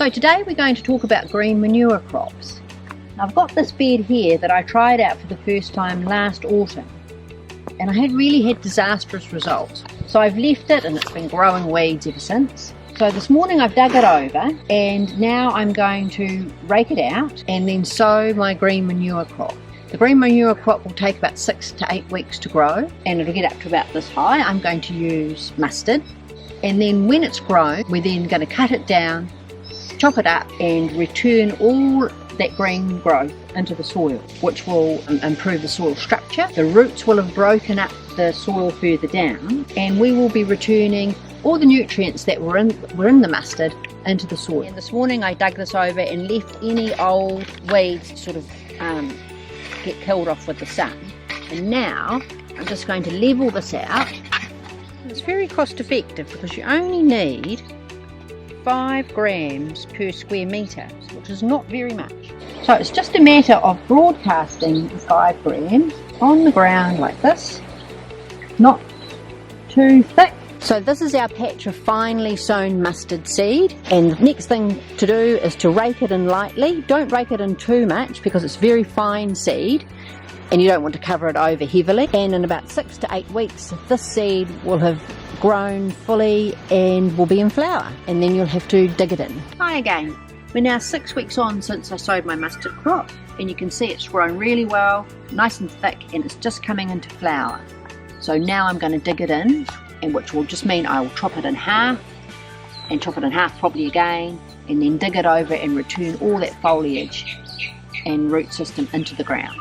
So today we're going to talk about green manure crops. I've got this bed here that I tried out for the first time last autumn, and I had really had disastrous results. So I've left it and it's been growing weeds ever since. So this morning I've dug it over and now I'm going to rake it out and then sow my green manure crop. The green manure crop will take about 6 to 8 weeks to grow and it'll get up to about this high. I'm going to use mustard, and then when it's grown we're then going to cut it down, chop it up and return all that green growth into the soil, which will improve the soil structure. The roots will have broken up the soil further down and we will be returning all the nutrients that were in the mustard into the soil. And this morning I dug this over and left any old weeds sort of get killed off with the sun. And now I'm just going to level this out. It's very cost effective because you only need 5 grams per square metre, which is not very much. So it's just a matter of broadcasting the 5 grams on the ground like this, not too thick. So this is our patch of finely sown mustard seed, and the next thing to do is to rake it in lightly. Don't rake it in too much because it's very fine seed and you don't want to cover it over heavily. And in about 6 to 8 weeks this seed will have grown fully and will be in flower, and then you'll have to dig it in. Hi again. We're now 6 weeks on since I sowed my mustard crop, and you can see it's grown really well, nice and thick, and it's just coming into flower. So now I'm going to dig it in, and which will just mean I will chop it in half, and chop it in half probably again, and then dig it over and return all that foliage and root system into the ground.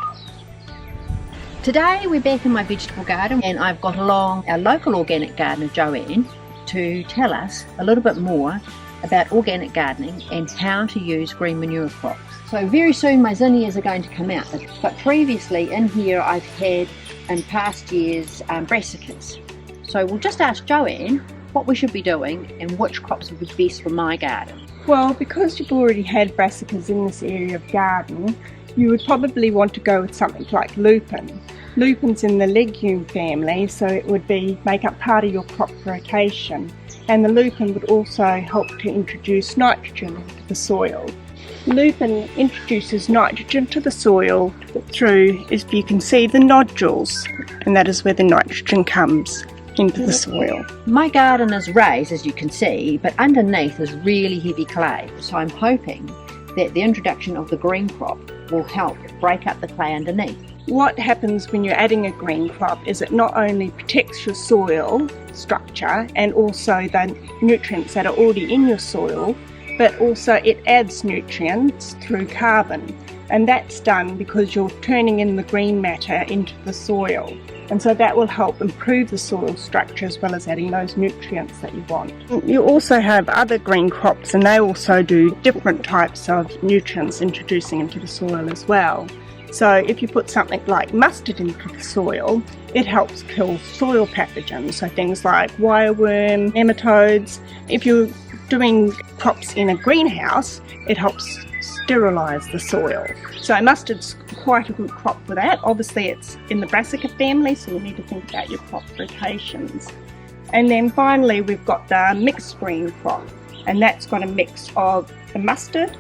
Today we're back in my vegetable garden, and I've got along our local organic gardener Joanne to tell us a little bit more about organic gardening and how to use green manure crops. So very soon my zinnias are going to come out, but previously in here I've had in past years brassicas. So we'll just ask Joanne what we should be doing and which crops would be best for my garden. Well, because you've already had brassicas in this area of garden, you would probably want to go with something like lupin. Lupin's in the legume family, so it would make up part of your crop rotation. And the lupin would also help to introduce nitrogen into the soil. Lupin introduces nitrogen to the soil through, as you can see, the nodules, and that is where the nitrogen comes into the soil. My garden is raised, as you can see, but underneath is really heavy clay, so I'm hoping that the introduction of the green crop will help break up the clay underneath. What happens when you're adding a green crop is it not only protects your soil structure and also the nutrients that are already in your soil, but also it adds nutrients through carbon. And that's done because you're turning in the green matter into the soil. And so that will help improve the soil structure as well as adding those nutrients that you want. You also have other green crops, and they also do different types of nutrients introducing into the soil as well. So if you put something like mustard into the soil, it helps kill soil pathogens, so things like wireworm, nematodes. If you're doing crops in a greenhouse, it helps sterilise the soil. So mustard's quite a good crop for that. Obviously it's in the brassica family, so you need to think about your crop rotations. And then finally we've got the mixed green crop, and that's got a mix of the mustard,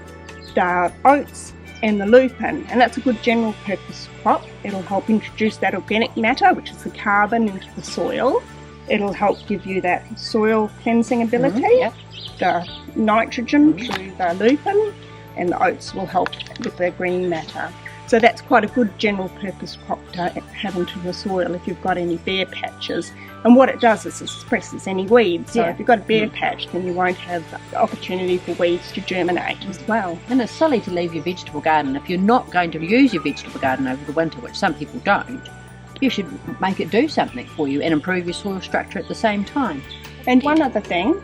the oats and the lupin, and that's a good general purpose crop. It'll help introduce that organic matter, which is the carbon, into the soil. It'll help give you that soil cleansing ability, the nitrogen through the lupin, and the oats will help with the green matter. So that's quite a good general purpose crop to have into the soil if you've got any bare patches. And what it does is it suppresses any weeds. So if you've got a bare patch, then you won't have the opportunity for weeds to germinate as well. And it's silly to leave your vegetable garden. If you're not going to use your vegetable garden over the winter, which some people don't, you should make it do something for you and improve your soil structure at the same time. And one other thing,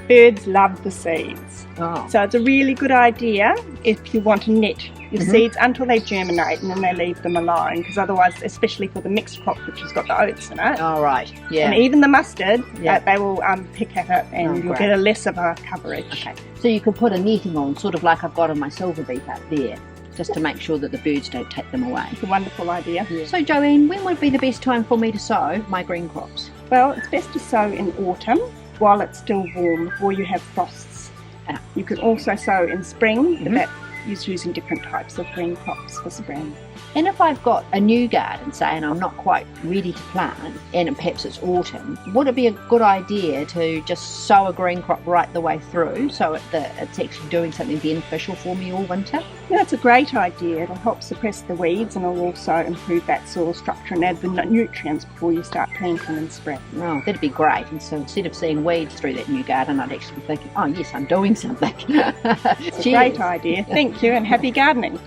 birds love the seeds. So it's a really good idea if you want to net your seeds until they germinate, and then they leave them alone, because otherwise, especially for the mixed crop which has got the oats in it, and even the mustard, they will pick at it, and you'll get a less of a coverage. Okay, so you could put a netting on, sort of like I've got on my silver beet up there, just to make sure that the birds don't take them away. It's a wonderful idea. So Joanne, when would be the best time for me to sow my green crops? Well, it's best to sow in autumn while it's still warm, before you have frosts. You can also sow in spring, but that is using different types of green crops for spring. And if I've got a new garden, say, and I'm not quite ready to plant, and perhaps it's autumn, would it be a good idea to just sow a green crop right the way through so it's actually doing something beneficial for me all winter? Yeah, that's a great idea. It'll help suppress the weeds and it'll also improve that soil structure and add the nutrients before you start planting in spring. Oh, that'd be great. And so instead of seeing weeds through that new garden, I'd actually be thinking, oh yes, I'm doing something. It's a great idea. Thank you and happy gardening.